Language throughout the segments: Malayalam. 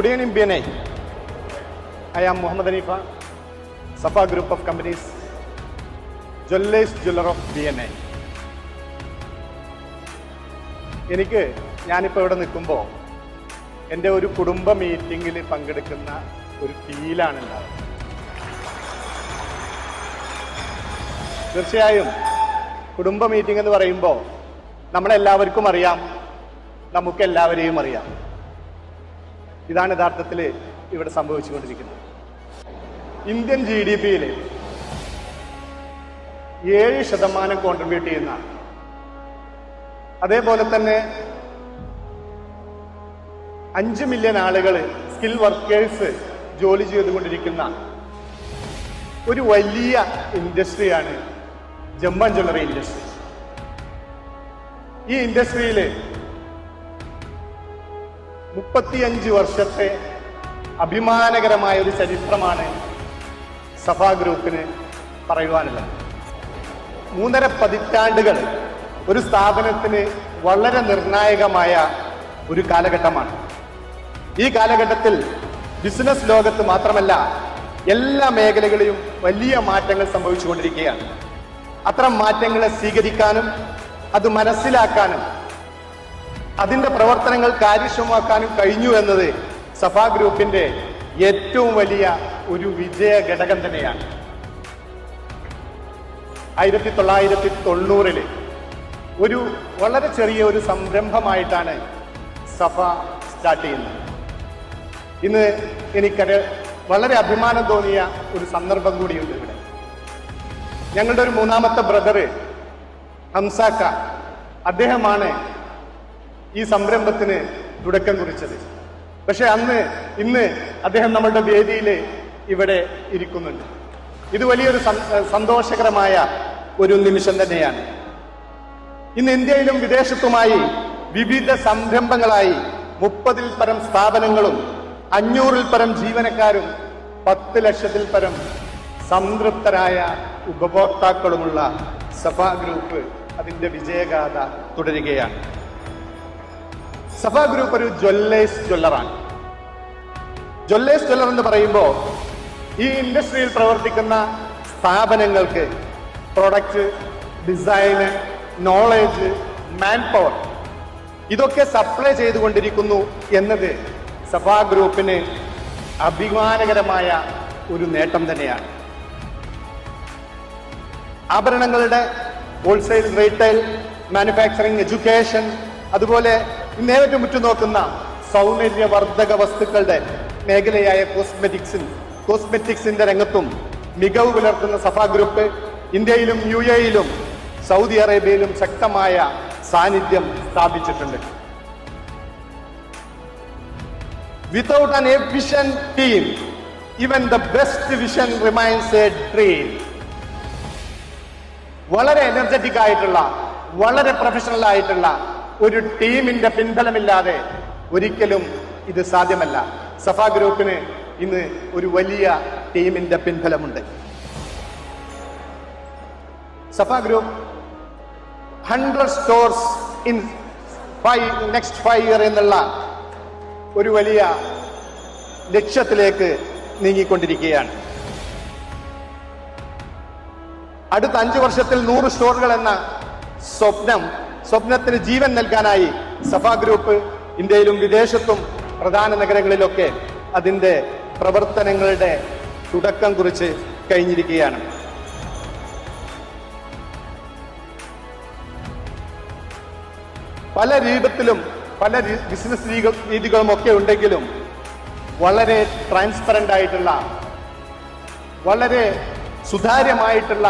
Good evening, BNI. I am Muhammad Hanifa, Safa Group of Companies, Jewellers Jeweler of BNI. ഞാനിപ്പോൾ ഇവിടെ നിൽക്കുമ്പോൾ എൻ്റെ ഒരു കുടുംബ മീറ്റിങ്ങിൽ പങ്കെടുക്കുന്ന ഒരു ഫീലാണ് ഉണ്ടാവുന്നത്. തീർച്ചയായും കുടുംബ മീറ്റിംഗ് എന്ന് പറയുമ്പോൾ നമ്മളെല്ലാവർക്കും അറിയാം, നമുക്കെല്ലാവരെയും അറിയാം. ഇതാണ് യഥാർത്ഥത്തിൽ ഇവിടെ സംഭവിച്ചുകൊണ്ടിരിക്കുന്നത്. ഇന്ത്യൻ GDP-യിൽ 7% കോൺട്രിബ്യൂട്ട് ചെയ്യുന്ന, അതേപോലെ തന്നെ 5 മില്യൺ ആളുകൾ സ്കിൽ വർക്കേഴ്സ് ജോലി ചെയ്തുകൊണ്ടിരിക്കുന്ന ഒരു വലിയ ഇൻഡസ്ട്രിയാണ് ജെം ആൻഡ് ജ്വല്ലറി ഇൻഡസ്ട്രി. ഈ ഇൻഡസ്ട്രിയിൽ 35 വർഷത്തെ അഭിമാനകരമായ ഒരു ചരിത്രമാണ് സഫ ഗ്രൂപ്പിന് പറയുവാനുള്ളത്. 3.5 പതിറ്റാണ്ടുകൾ ഒരു സ്ഥാപനത്തിന് വളരെ നിർണായകമായ ഒരു കാലഘട്ടമാണ്. ഈ കാലഘട്ടത്തിൽ ബിസിനസ് ലോകത്ത് മാത്രമല്ല, എല്ലാ മേഖലകളിലും വലിയ മാറ്റങ്ങൾ സംഭവിച്ചുകൊണ്ടിരിക്കുകയാണ്. അത്തരം മാറ്റങ്ങളെ സ്വീകരിക്കാനും അത് മനസ്സിലാക്കാനും അതിന്റെ പ്രവർത്തനങ്ങൾ കാര്യക്ഷമമാക്കാനും കഴിഞ്ഞു എന്നത് സഫ ഗ്രൂപ്പിന്റെ ഏറ്റവും വലിയ ഒരു വിജയ ഘടകം തന്നെയാണ്. 1990-ൽ ഒരു വളരെ ചെറിയ ഒരു സംരംഭമായിട്ടാണ് സഫ സ്റ്റാർട്ട് ചെയ്യുന്നത്. ഇന്ന് എനിക്കത് വളരെ അഭിമാനം തോന്നിയ ഒരു സന്ദർഭം കൂടിയുണ്ട് ഇവിടെ. ഞങ്ങളുടെ ഒരു 3ാമത്തെ ബ്രദർ ഹംസാക്ക, അദ്ദേഹമാണ് ഈ സംരംഭത്തിന് തുടക്കം കുറിച്ചത്. പക്ഷെ ഇന്ന് അദ്ദേഹം നമ്മളുടെ വേദിയിൽ ഇവിടെ ഇരിക്കുന്നുണ്ട്. ഇത് വലിയൊരു സന്തോഷകരമായ ഒരു നിമിഷം തന്നെയാണ്. ഇന്ന് ഇന്ത്യയിലും വിദേശത്തുമായി വിവിധ സംരംഭങ്ങളായി 30-ൽ പരം സ്ഥാപനങ്ങളും 500-ൽ പരം ജീവനക്കാരും 10 ലക്ഷത്തിൽ പരം സംതൃപ്തരായ ഉപഭോക്താക്കളുമുള്ള സഫ ഗ്രൂപ്പ് അതിന്റെ വിജയഗാഥ തുടരുകയാണ്. സഫ ഗ്രൂപ്പ് ഒരു ജ്വല്ലേഴ്സ് ജ്വല്ലറാണ്. ജ്വല്ലേഴ്സ് ജ്വല്ലർ എന്ന് പറയുമ്പോൾ ഈ ഇൻഡസ്ട്രിയിൽ പ്രവർത്തിക്കുന്ന സ്ഥാപനങ്ങൾക്ക് പ്രൊഡക്റ്റ്, ഡിസൈന്, നോളേജ്, മാൻ പവർ ഇതൊക്കെ സപ്ലൈ ചെയ്തുകൊണ്ടിരിക്കുന്നു എന്നത് സഫ ഗ്രൂപ്പിന് അഭിമാനകരമായ ഒരു നേട്ടം തന്നെയാണ്. ആഭരണങ്ങളുടെ ഹോൾസെയിൽ, റീറ്റെയിൽ, മാനുഫാക്ചറിങ്, എഡ്യൂക്കേഷൻ, അതുപോലെ ഇന്നേറ്റവും ഉറ്റുനോക്കുന്ന സൗന്ദര്യവർദ്ധക വസ്തുക്കളുടെ മേഖലയായ കോസ്മെറ്റിക്സിന്റെ രംഗത്തും മികവ് പുലർത്തുന്ന സഫ ഗ്രൂപ്പ് ഇന്ത്യയിലും UAE-യിലും സൗദി അറേബ്യയിലും ശക്തമായ സാന്നിധ്യം സ്ഥാപിച്ചിട്ടുണ്ട്. Without an efficient team, even the best vision remains a dream. വളരെ എനർജറ്റിക് ആയിട്ടുള്ള, വളരെ പ്രൊഫഷണൽ ആയിട്ടുള്ള ഒരു ടീമിന്റെ പിൻബലമില്ലാതെ ഒരിക്കലും ഇത് സാധ്യമല്ല. സഫ ഗ്രൂപ്പിന് ഇന്ന് ഒരു വലിയ ടീമിന്റെ പിൻബലമുണ്ട്. Safa group 100 stores in next 5 year എന്നുള്ള ഒരു വലിയ ലക്ഷ്യത്തിലേക്ക് നീങ്ങിക്കൊണ്ടിരിക്കുകയാണ്. അടുത്ത 5 വർഷത്തിൽ 100 സ്റ്റോറുകൾ എന്ന സ്വപ്നത്തിന് ജീവൻ നൽകാനായി സഫ ഗ്രൂപ്പ് ഇന്ത്യയിലും വിദേശത്തും പ്രധാന നഗരങ്ങളിലൊക്കെ അതിന്റെ പ്രവർത്തനങ്ങളുടെ തുടക്കം കുറിച്ച് കഴിഞ്ഞിരിക്കുകയാണ്. പല രൂപത്തിലും പല ബിസിനസ് രീതികളും ഒക്കെ ഉണ്ടെങ്കിലും വളരെ ട്രാൻസ്പെറന്റ് ആയിട്ടുള്ള, വളരെ സുതാര്യമായിട്ടുള്ള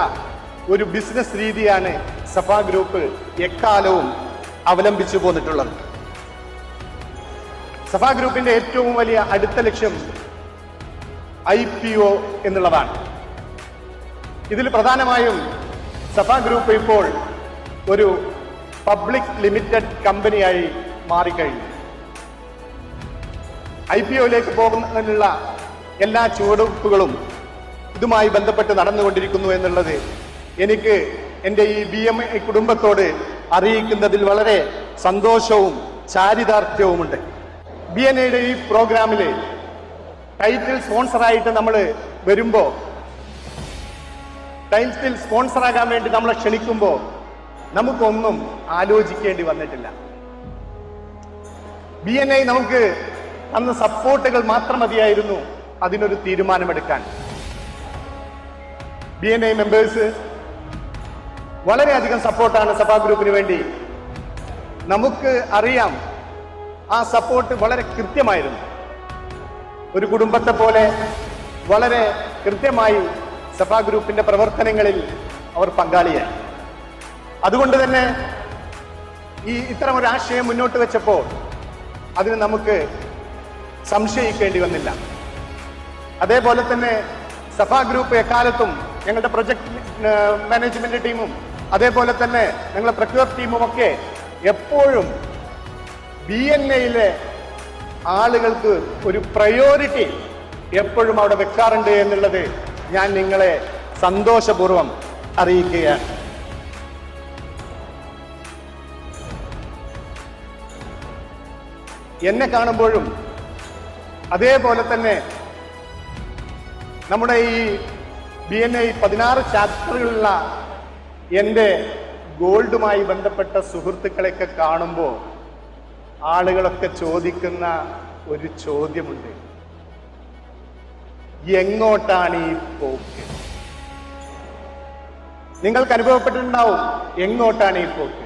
ഒരു ബിസിനസ് രീതിയാണ് സഫ ഗ്രൂപ്പ് എക്കാലവും അവലംബിച്ചു പോന്നിട്ടുള്ളത്. സഫ ഗ്രൂപ്പിന്റെ ഏറ്റവും വലിയ അടുത്ത ലക്ഷ്യം IPO എന്നുള്ളതാണ്. ഇതിൽ പ്രധാനമായും സഫ ഗ്രൂപ്പ് ഇപ്പോൾ ഒരു പബ്ലിക് ലിമിറ്റഡ് കമ്പനിയായി മാറിക്കഴിഞ്ഞു. IPO-യിലേക്ക് പോകുന്നതിനുള്ള എല്ലാ ചുവടുവെപ്പുകളും ഇതുമായി ബന്ധപ്പെട്ട് നടന്നുകൊണ്ടിരിക്കുന്നു എന്നുള്ളത് എനിക്ക് എൻ്റെ ഈ BMI കുടുംബത്തോട് അറിയിക്കുന്നതിൽ വളരെ സന്തോഷവും ചാരിതാർത്ഥ്യവുമുണ്ട്. BNAയുടെ ഈ പ്രോഗ്രാമിൽ ടൈറ്റിൽ സ്പോൺസറായിട്ട് നമ്മൾ വരുമ്പോൾ, ടൈറ്റിൽ സ്പോൺസറാകാൻ വേണ്ടി നമ്മളെ ക്ഷണിക്കുമ്പോൾ നമുക്കൊന്നും ആലോചിക്കേണ്ടി വന്നിട്ടില്ല. BNA നമുക്ക് അന്ന് സപ്പോർട്ടുകൾ മാത്രം മതിയായിരുന്നു അതിനൊരു തീരുമാനമെടുക്കാൻ. BNA മെമ്പേഴ്സ് വളരെയധികം സപ്പോർട്ടാണ് സഭാ ഗ്രൂപ്പിന് വേണ്ടി. നമുക്ക് അറിയാം, ആ സപ്പോർട്ട് വളരെ കൃത്യമായിരുന്നു. ഒരു കുടുംബത്തെ പോലെ വളരെ കൃത്യമായി സഭാ ഗ്രൂപ്പിന്റെ പ്രവർത്തനങ്ങളിൽ അവർ പങ്കാളിയായി. അതുകൊണ്ട് തന്നെ ഇത്തരം ഒരു ആശയം മുന്നോട്ട് വെച്ചപ്പോൾ അതിന് നമുക്ക് സംശയിക്കേണ്ടി വന്നില്ല. അതേപോലെ തന്നെ സഭാ ഗ്രൂപ്പ് എക്കാലത്തും ഞങ്ങളുടെ പ്രൊജക്ട് മാനേജ്മെന്റ് ടീമും അതേപോലെ തന്നെ ഞങ്ങളുടെ പ്രക്യൂർ ടീമും ഒക്കെ എപ്പോഴും BNAയിലെ ആളുകൾക്ക് ഒരു പ്രയോറിറ്റി എപ്പോഴും അവിടെ വെക്കാറുണ്ട് എന്നുള്ളത് ഞാൻ നിങ്ങളെ സന്തോഷപൂർവ്വം അറിയിക്കുകയാണ്. എന്നെ കാണുമ്പോഴും അതേപോലെ തന്നെ നമ്മുടെ ഈ BNA 16 ചാപ്റ്ററുകളുള്ള എൻ്റെ ഗോൾഡുമായി ബന്ധപ്പെട്ട സുഹൃത്തുക്കളെയൊക്കെ കാണുമ്പോൾ ആളുകളൊക്കെ ചോദിക്കുന്ന ഒരു ചോദ്യമുണ്ട്: എങ്ങോട്ടാണ് ഈ പോക്ക്? നിങ്ങൾക്ക് അനുഭവപ്പെട്ടിട്ടുണ്ടാവും, എങ്ങോട്ടാണ് ഈ പോക്ക്?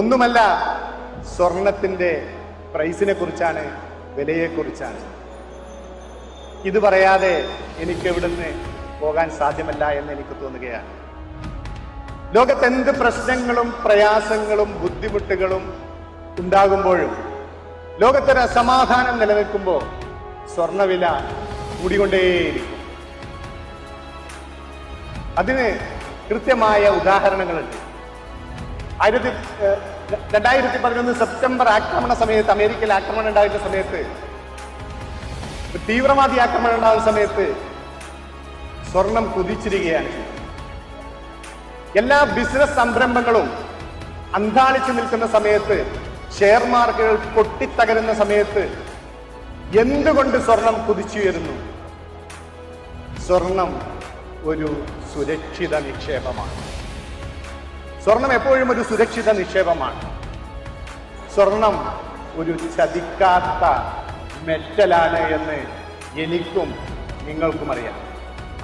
ഒന്നുമല്ല, സ്വർണത്തിന്റെ പ്രൈസിനെ കുറിച്ചാണ്, വിലയെക്കുറിച്ചാണ്. ഇത് പറയാതെ എനിക്ക് ഇവിടുന്ന് പോകാൻ സാധ്യമല്ല എന്ന് എനിക്ക് തോന്നുകയാണ്. ലോകത്ത് എന്ത് പ്രശ്നങ്ങളും പ്രയാസങ്ങളും ബുദ്ധിമുട്ടുകളും ഉണ്ടാകുമ്പോഴും, ലോകത്തൊരു അസമാധാനം നിലനിൽക്കുമ്പോൾ സ്വർണവില കൂടിക്കൊണ്ടേയിരിക്കും. അതിന് കൃത്യമായ ഉദാഹരണങ്ങളുണ്ട്. 2011 സെപ്റ്റംബർ ആക്രമണ സമയത്ത്, അമേരിക്കയിൽ ആക്രമണം ഉണ്ടായിരുന്ന സമയത്ത്, തീവ്രവാദി ആക്രമണം ഉണ്ടാകുന്ന സമയത്ത് സ്വർണം കുതിച്ചിരിക്കുകയാണ്. എല്ലാ ബിസിനസ് സംരംഭങ്ങളും അന്താളിച്ചു നിൽക്കുന്ന സമയത്ത്, ഷെയർ മാർക്കറ്റുകൾ പൊട്ടിത്തകരുന്ന സമയത്ത് എന്തുകൊണ്ട് സ്വർണം കുതിച്ചുയരുന്നു? സ്വർണം ഒരു സുരക്ഷിത നിക്ഷേപമാണ്. സ്വർണം എപ്പോഴും ഒരു സുരക്ഷിത നിക്ഷേപമാണ്. സ്വർണം ഒരു ചതിക്കാത്ത മെറ്റലാണ് എന്ന് എനിക്കും നിങ്ങൾക്കും അറിയാം.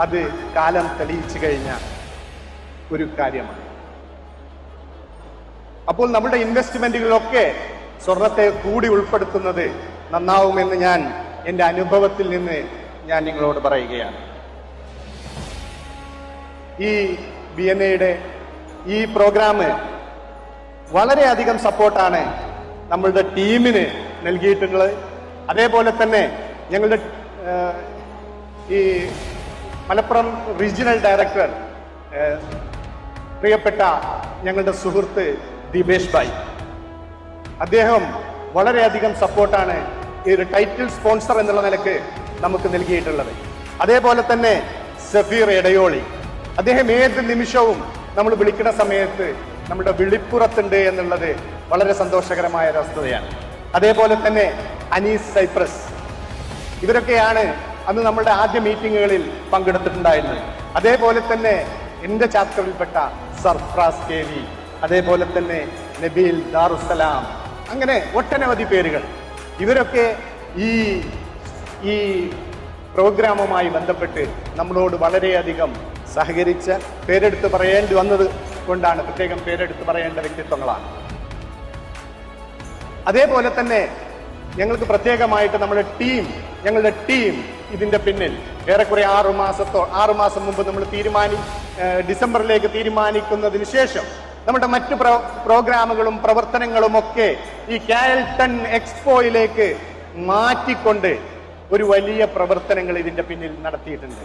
അത് കാലം തെളിയിച്ചു കഴിഞ്ഞ ഒരു കാര്യമാണ്. അപ്പോൾ നമ്മുടെ ഇൻവെസ്റ്റ്മെന്റുകളിലൊക്കെ സ്വർണത്തെ കൂടി ഉൾപ്പെടുത്തുന്നത് നന്നാവുമെന്ന് ഞാൻ എൻ്റെ അനുഭവത്തിൽ നിന്ന് ഞാൻ നിങ്ങളോട് പറയുകയാണ്. ഈ BNAയുടെ ഈ പ്രോഗ്രാം വളരെയധികം സപ്പോർട്ടാണ് നമ്മളുടെ ടീമിന് നൽകിയിട്ടുള്ളത്. അതേപോലെ തന്നെ ഞങ്ങളുടെ ഈ മലപ്പുറം റീജിയണൽ ഡയറക്ടർ പ്രിയപ്പെട്ട ഞങ്ങളുടെ സുഹൃത്ത് ദിബേഷ് ഭായ്, അദ്ദേഹം വളരെയധികം സപ്പോർട്ടാണ് ഈ ഒരു ടൈറ്റിൽ സ്പോൺസർ എന്നുള്ള നിലക്ക് നമുക്ക് നൽകിയിട്ടുള്ളത്. അതേപോലെ തന്നെ സഫീർ എടയോളി, അദ്ദേഹം ഏത് നിമിഷവും നമ്മൾ വിളിക്കുന്ന സമയത്ത് നമ്മുടെ വിളിപ്പുറത്തുണ്ട് എന്നുള്ളത് വളരെ സന്തോഷകരമായ ഒരു വസ്തുതയാണ്. അതേപോലെ തന്നെ അനീസ് സൈപ്രസ്, ഇവരൊക്കെയാണ് അന്ന് നമ്മുടെ ആദ്യ മീറ്റിങ്ങുകളിൽ പങ്കെടുത്തിട്ടുണ്ടായിരുന്നത്. അതേപോലെ തന്നെ എൻ്റെ ചാപ്റ്ററിൽപ്പെട്ട സർഫ്രാസ് KV, അതേപോലെ തന്നെ നബീൽ ദാറുസലാം, അങ്ങനെ ഒട്ടനവധി പേരുകൾ. ഇവരൊക്കെ ഈ പ്രോഗ്രാമുമായി ബന്ധപ്പെട്ട് നമ്മളോട് വളരെയധികം സഹകരിച്ച, പേരെടുത്ത് പറയേണ്ടി വന്നത് കൊണ്ടാണ്, പ്രത്യേകം പേരെടുത്ത് പറയേണ്ട വ്യക്തിത്വങ്ങളാണ്. അതേപോലെ തന്നെ ഞങ്ങൾക്ക് പ്രത്യേകമായിട്ട് ഞങ്ങളുടെ ടീം ഇതിന്റെ പിന്നിൽ ഏറെക്കുറെ 6 മാസം മുമ്പ് നമ്മൾ ഡിസംബറിലേക്ക് തീരുമാനിക്കുന്നതിന് ശേഷം നമ്മുടെ മറ്റു പ്രോഗ്രാമുകളും പ്രവർത്തനങ്ങളും ഒക്കെ ഈ കാൽട്ടൺ എക്സ്പോയിലേക്ക് മാറ്റിക്കൊണ്ട് ഒരു വലിയ പ്രവർത്തനങ്ങൾ ഇതിന്റെ പിന്നിൽ നടത്തിയിട്ടുണ്ട്.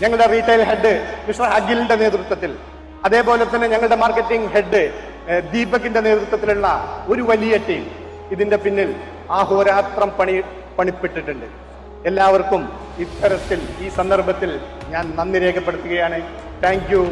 ഞങ്ങളുടെ റീറ്റെയിൽ ഹെഡ് മിസ്റ്റർ അഖിലിന്റെ നേതൃത്വത്തിൽ, അതേപോലെ തന്നെ ഞങ്ങളുടെ മാർക്കറ്റിംഗ് ഹെഡ് ദീപകിന്റെ നേതൃത്വത്തിലുള്ള ഒരു വലിയ ടീം ഇതിന്റെ പിന്നിൽ ആഹോരാത്രം പണിപ്പെട്ടിട്ടുണ്ട്. എല്ലാവർക്കും ഇത്തരത്തിൽ ഈ സന്ദർഭത്തിൽ ഞാൻ നന്ദി രേഖപ്പെടുത്തുകയാണ്. Thank you.